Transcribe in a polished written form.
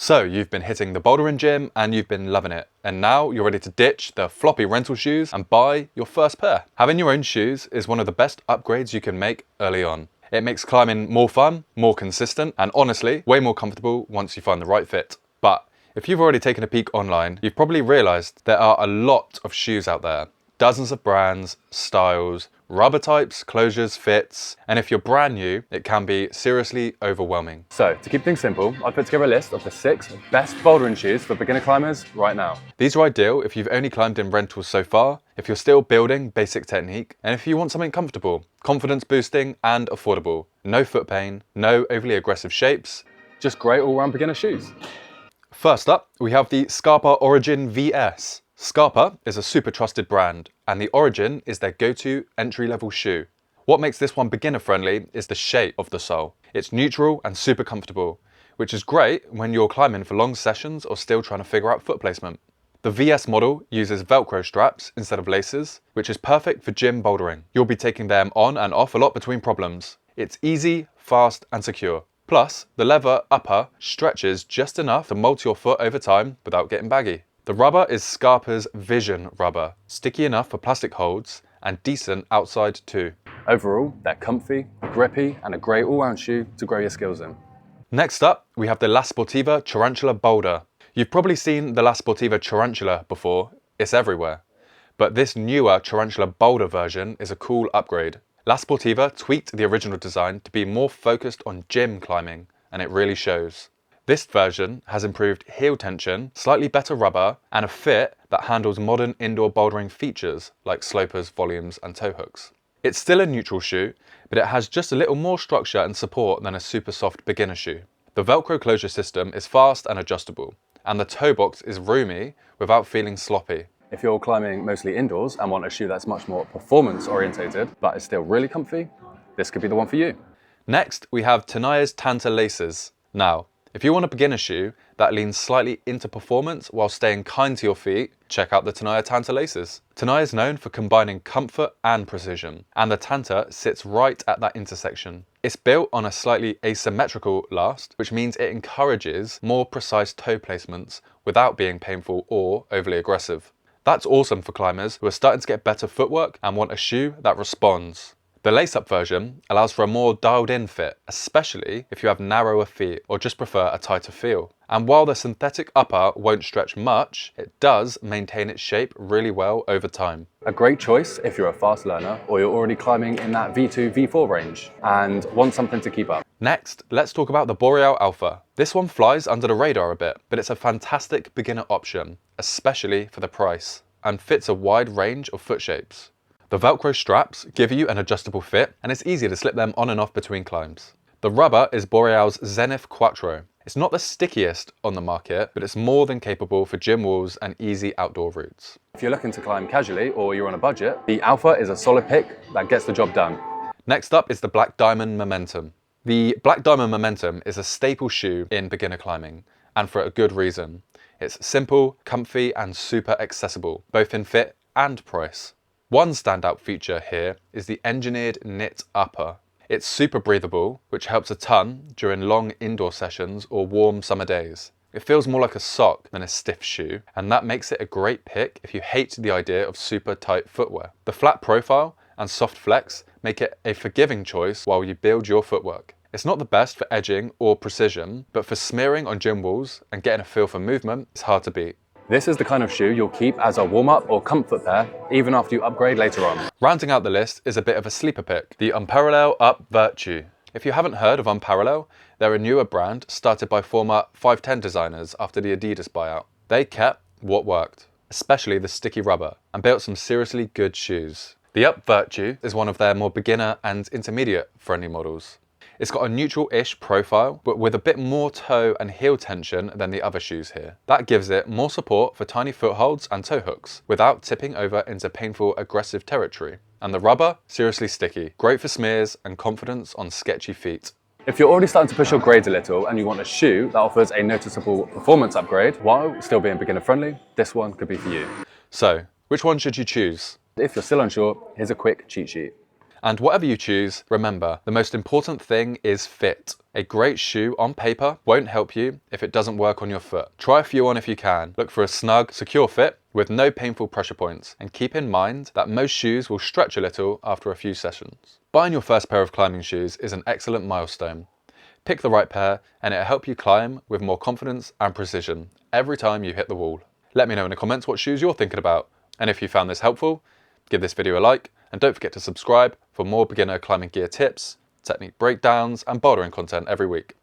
So you've been hitting the bouldering gym and you've been loving it. And now you're ready to ditch the floppy rental shoes and buy your first pair. Having your own shoes is one of the best upgrades you can make early on. It makes climbing more fun, more consistent, and honestly, way more comfortable once you find the right fit. But if you've already taken a peek online, you've probably realized there are a lot of shoes out there. Dozens of brands, styles, rubber types, closures, fits, and if you're brand new, it can be seriously overwhelming. So to keep things simple, I've put together a list of the 6 best bouldering shoes for beginner climbers right now. These are ideal if you've only climbed in rentals so far, if you're still building basic technique, and if you want something comfortable, confidence boosting, and affordable. No foot pain, no overly aggressive shapes, just great all-round beginner shoes. First up, we have the Scarpa Origin VS. Scarpa is a super trusted brand, and the Origin is their go-to entry-level shoe. What makes this one beginner-friendly is the shape of the sole. It's neutral and super comfortable, which is great when you're climbing for long sessions or still trying to figure out foot placement. The VS model uses Velcro straps instead of laces, which is perfect for gym bouldering. You'll be taking them on and off a lot between problems. It's easy, fast, and secure. Plus, the leather upper stretches just enough to mold to your foot over time without getting baggy. The rubber is Scarpa's Vision rubber, sticky enough for plastic holds and decent outside too. Overall, they're comfy, grippy, and a great all-round shoe to grow your skills in. Next up, we have the Lasportiva Tarantula Boulder. You've probably seen the Lasportiva Tarantula before, it's everywhere. But this newer Tarantula Boulder version is a cool upgrade. Lasportiva tweaked the original design to be more focused on gym climbing, and it really shows. This version has improved heel tension, slightly better rubber, and a fit that handles modern indoor bouldering features like slopers, volumes, and toe hooks. It's still a neutral shoe, but it has just a little more structure and support than a super soft beginner shoe. The Velcro closure system is fast and adjustable, and the toe box is roomy without feeling sloppy. If you're climbing mostly indoors and want a shoe that's much more performance orientated, but is still really comfy, this could be the one for you. Next, we have Tanaya's Tant laces. Now, if you want a beginner shoe that leans slightly into performance while staying kind to your feet, check out the Tanaya Tant laces. Tanaya is known for combining comfort and precision, and the Tant sits right at that intersection. It's built on a slightly asymmetrical last, which means it encourages more precise toe placements without being painful or overly aggressive. That's awesome for climbers who are starting to get better footwork and want a shoe that responds. The lace-up version allows for a more dialed-in fit, especially if you have narrower feet or just prefer a tighter feel. And while the synthetic upper won't stretch much, it does maintain its shape really well over time. A great choice if you're a fast learner or you're already climbing in that V2, V4 range and want something to keep up. Next, let's talk about the Boreal Alpha. This one flies under the radar a bit, but it's a fantastic beginner option, especially for the price, and fits a wide range of foot shapes. The Velcro straps give you an adjustable fit, and it's easy to slip them on and off between climbs. The rubber is Boreal's Zenith Quattro. It's not the stickiest on the market, but it's more than capable for gym walls and easy outdoor routes. If you're looking to climb casually or you're on a budget, the Alpha is a solid pick that gets the job done. Next up is the Black Diamond Momentum. The Black Diamond Momentum is a staple shoe in beginner climbing, and for a good reason. It's simple, comfy, and super accessible, both in fit and price. One standout feature here is the engineered knit upper. It's super breathable, which helps a ton during long indoor sessions or warm summer days. It feels more like a sock than a stiff shoe, and that makes it a great pick if you hate the idea of super tight footwear. The flat profile and soft flex make it a forgiving choice while you build your footwork. It's not the best for edging or precision, but for smearing on gym walls and getting a feel for movement, it's hard to beat. This is the kind of shoe you'll keep as a warm-up or comfort pair, even after you upgrade later on. Rounding out the list is a bit of a sleeper pick, the Unparallel Up Virtue. If you haven't heard of Unparallel, they're a newer brand started by former 510 designers after the Adidas buyout. They kept what worked, especially the sticky rubber, and built some seriously good shoes. The Up Virtue is one of their more beginner and intermediate friendly models. It's got a neutral-ish profile, but with a bit more toe and heel tension than the other shoes here. That gives it more support for tiny footholds and toe hooks, without tipping over into painful, aggressive territory. And the rubber, seriously sticky. Great for smears and confidence on sketchy feet. If you're already starting to push your grades a little and you want a shoe that offers a noticeable performance upgrade while still being beginner-friendly, this one could be for you. So, which one should you choose? If you're still unsure, here's a quick cheat sheet. And whatever you choose, remember, the most important thing is fit. A great shoe on paper won't help you if it doesn't work on your foot. Try a few on if you can. Look for a snug, secure fit with no painful pressure points. And keep in mind that most shoes will stretch a little after a few sessions. Buying your first pair of climbing shoes is an excellent milestone. Pick the right pair and it'll help you climb with more confidence and precision every time you hit the wall. Let me know in the comments what shoes you're thinking about. And if you found this helpful, give this video a like and don't forget to subscribe for more beginner climbing gear tips, technique breakdowns and bouldering content every week.